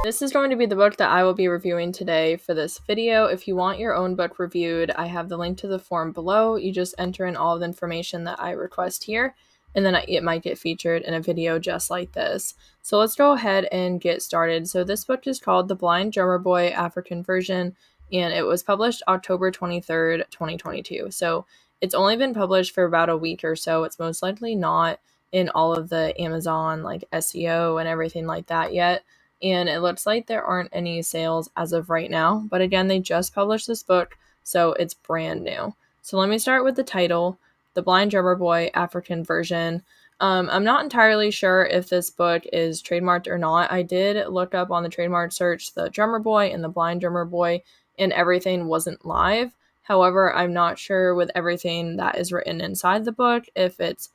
This is going to be the book that I will be reviewing today for this video. If you want your own book reviewed, I have the link to the form below. You just enter in all of the information that I request here, and then it might get featured in a video just like this. So let's go ahead and get started. So this book is called The Blind Drummer Boy African Version, and it was published October 23rd, 2022. So it's only been published for about a week or so. It's most likely not in all of the Amazon like SEO and everything like that yet. And it looks like there aren't any sales as of right now. But again, they just published this book, so it's brand new. So let me start with the title, The Blind Drummer Boy African Version. I'm not entirely sure if this book is trademarked or not. I did look up on the trademark search the Drummer Boy and the Blind Drummer Boy, and everything wasn't live. However, I'm not sure with everything that is written inside the book if it's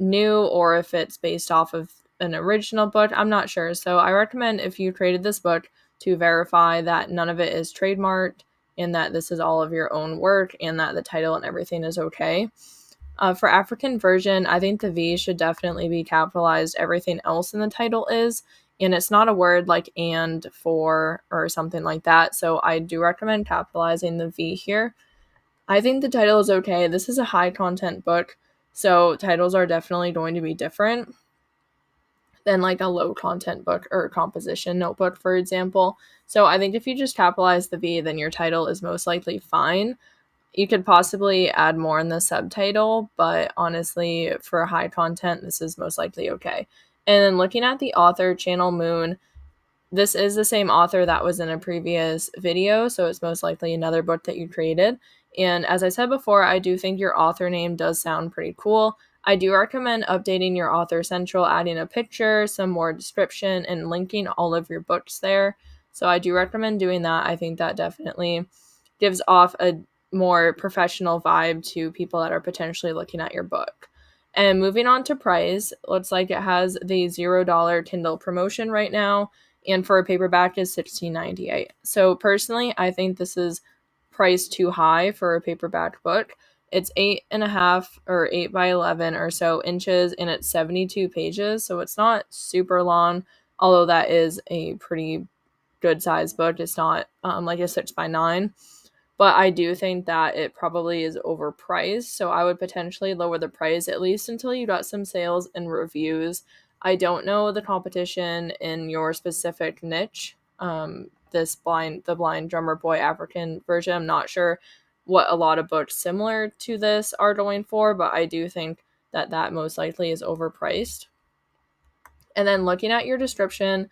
new or if it's based off of an original book. I'm not sure. So I recommend, if you created this book, to verify that none of it is trademarked and that this is all of your own work and that the title and everything is okay. For African version, I think the V should definitely be capitalized. Everything else in the title is, and it's not a word like and, for, or something like that. So I do recommend capitalizing the V here. I think the title is okay. This is a high content book, so titles are definitely going to be different than like a low content book or composition notebook, for example. So I think if you just capitalize the V, then your title is most likely fine. You could possibly add more in the subtitle, but honestly, for high content, this is most likely okay. And then looking at the author, Channel Moon, this is the same author that was in a previous video, so it's most likely another book that you created. And as I said before, I do think your author name does sound pretty cool. I do recommend updating your author central, adding a picture, some more description, and linking all of your books there. So I do recommend doing that. I think that definitely gives off a more professional vibe to people that are potentially looking at your book. And moving on to price, looks like it has the $0 Kindle promotion right now, and for a paperback is $16.98. So personally, I think this is priced too high for a paperback book. It's 8.5 or 8 by 11 or so inches, and it's 72 pages, so it's not super long, although that is a pretty good size book. It's not like a 6 by 9, but I do think that it probably is overpriced, so I would potentially lower the price at least until you got some sales and reviews. I don't know the competition in your specific niche. The Blind Drummer Boy African version, I'm not sure what a lot of books similar to this are going for, but I do think that that most likely is overpriced. And then looking at your description,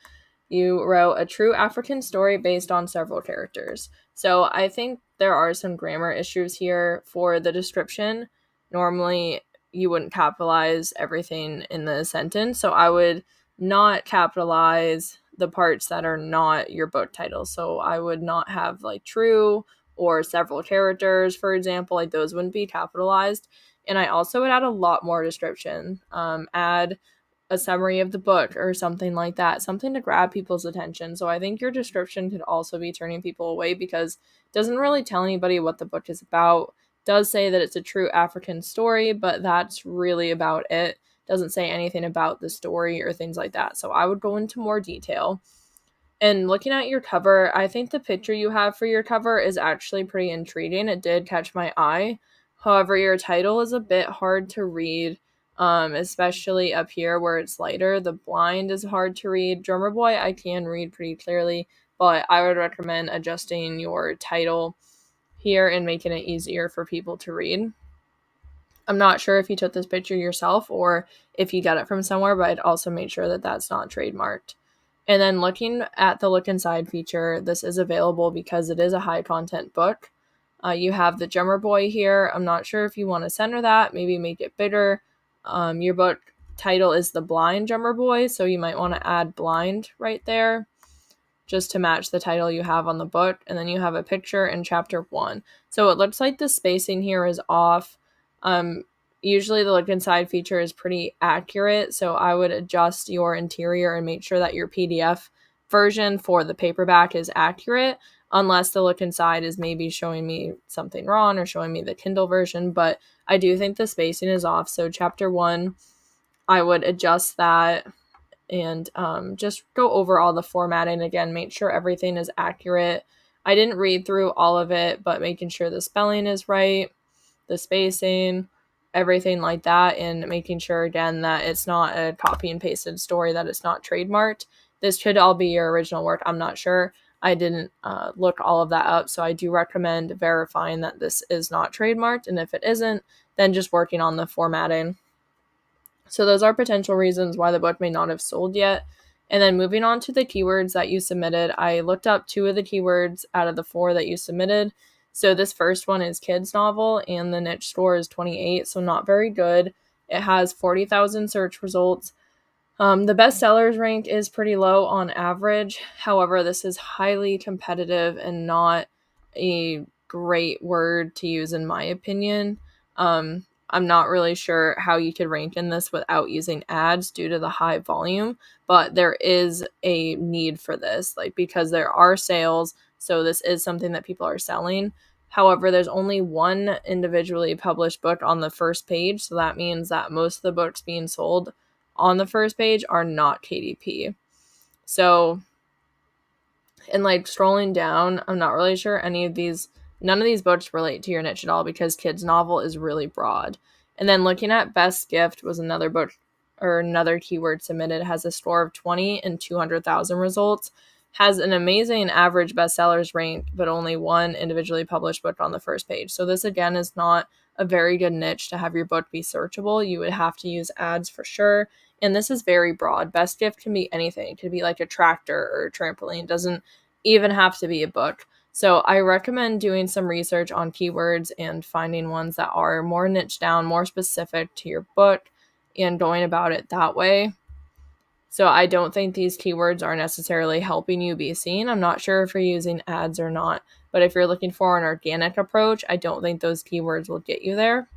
you wrote a true African story based on several characters. So I think there are some grammar issues here for the description. Normally, you wouldn't capitalize everything in the sentence, so I would not capitalize the parts that are not your book title. So I would not have like true or several characters, for example, like those wouldn't be capitalized. And I also would add a lot more description. Add a summary of the book or something like that, something to grab people's attention. So I think your description could also be turning people away because it doesn't really tell anybody what the book is about. It does say that it's a true African story, but that's really about it. It doesn't say anything about the story or things like that. So I would go into more detail. And looking at your cover, I think the picture you have for your cover is actually pretty intriguing. It did catch my eye. However, your title is a bit hard to read, especially up here where it's lighter. The blind is hard to read. Drummer Boy, I can read pretty clearly, but I would recommend adjusting your title here and making it easier for people to read. I'm not sure if you took this picture yourself or if you got it from somewhere, but I'd also make sure that that's not trademarked. And then looking at the look inside feature, this is available because it is a high content book. You have the Drummer Boy here. I'm not sure if you want to center that, maybe make it bigger. Your book title is The Blind Drummer Boy, so you might want to add blind right there just to match the title you have on the book. And then you have a picture in chapter 1. So it looks like the spacing here is off. Usually the look inside feature is pretty accurate, so I would adjust your interior and make sure that your PDF version for the paperback is accurate, unless the look inside is maybe showing me something wrong or showing me the Kindle version. But I do think the spacing is off, so chapter 1, I would adjust that and just go over all the formatting again, make sure everything is accurate. I didn't read through all of it, but making sure the spelling is right, the spacing, everything like that, and making sure again that it's not a copy and pasted story, that it's not trademarked. This could all be your original work. I'm not sure. I didn't look all of that up, so I do recommend verifying that this is not trademarked, and if it isn't, then just working on the formatting. So those are potential reasons why the book may not have sold yet. And then moving on to the keywords that you submitted, I looked up 2 of the keywords out of the 4 that you submitted. So this first one is kids novel, and the niche score is 28, so not very good. It has 40,000 search results. The bestsellers rank is pretty low on average. However, this is highly competitive and not a great word to use in my opinion. I'm not really sure how you could rank in this without using ads due to the high volume, but there is a need for this, like, because there are sales, so this is something that people are selling. However, there's only one individually published book on the first page, so that means that most of the books being sold on the first page are not KDP. So, and like scrolling down, I'm not really sure none of these books relate to your niche at all because kids novel is really broad. And then looking at best gift was another book or another keyword submitted, has a score of 20 and 200,000 results, has an amazing average bestsellers rank, but only one individually published book on the first page. So this again is not a very good niche to have your book be searchable. You would have to use ads for sure. And this is very broad. Best gift can be anything. It could be like a tractor or a trampoline. It doesn't even have to be a book. So I recommend doing some research on keywords and finding ones that are more niche down, more specific to your book, and going about it that way. So I don't think these keywords are necessarily helping you be seen. I'm not sure if you're using ads or not, but if you're looking for an organic approach, I don't think those keywords will get you there.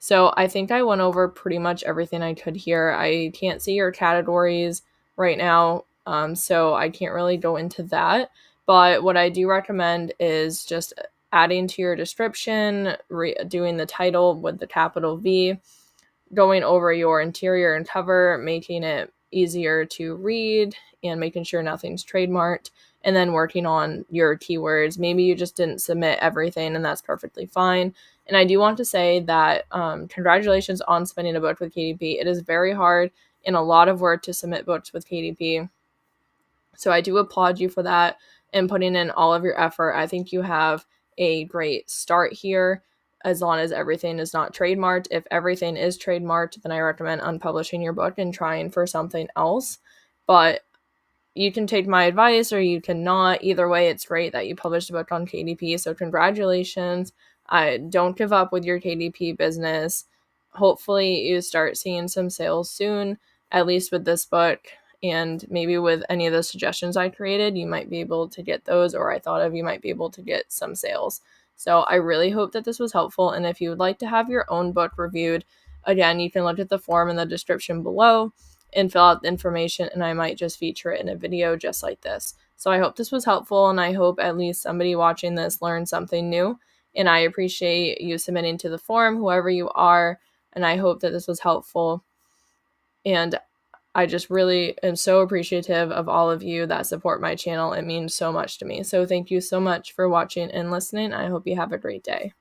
So I think I went over pretty much everything I could here. I can't see your categories right now, so I can't really go into that. But what I do recommend is just adding to your description, doing the title with the capital V, going over your interior and cover, making it easier to read, and making sure nothing's trademarked, and then working on your keywords. Maybe you just didn't submit everything, and that's perfectly fine. And I do want to say that congratulations on submitting a book with KDP. It is very hard and a lot of work to submit books with KDP. So I do applaud you for that and putting in all of your effort. I think you have a great start here as long as everything is not trademarked. If everything is trademarked, then I recommend unpublishing your book and trying for something else. But you can take my advice or you cannot. Either way, it's great that you published a book on KDP. So congratulations. Don't give up with your KDP business. Hopefully you start seeing some sales soon, at least with this book. And maybe with any of the suggestions I created, you might be able to get those, or I thought of, you might be able to get some sales. So I really hope that this was helpful. And if you would like to have your own book reviewed, again, you can look at the form in the description below and fill out the information, and I might just feature it in a video just like this. So I hope this was helpful, and I hope at least somebody watching this learned something new. And I appreciate you submitting to the form, whoever you are, and I hope that this was helpful. And I just really am so appreciative of all of you that support my channel. It means so much to me. So thank you so much for watching and listening. I hope you have a great day.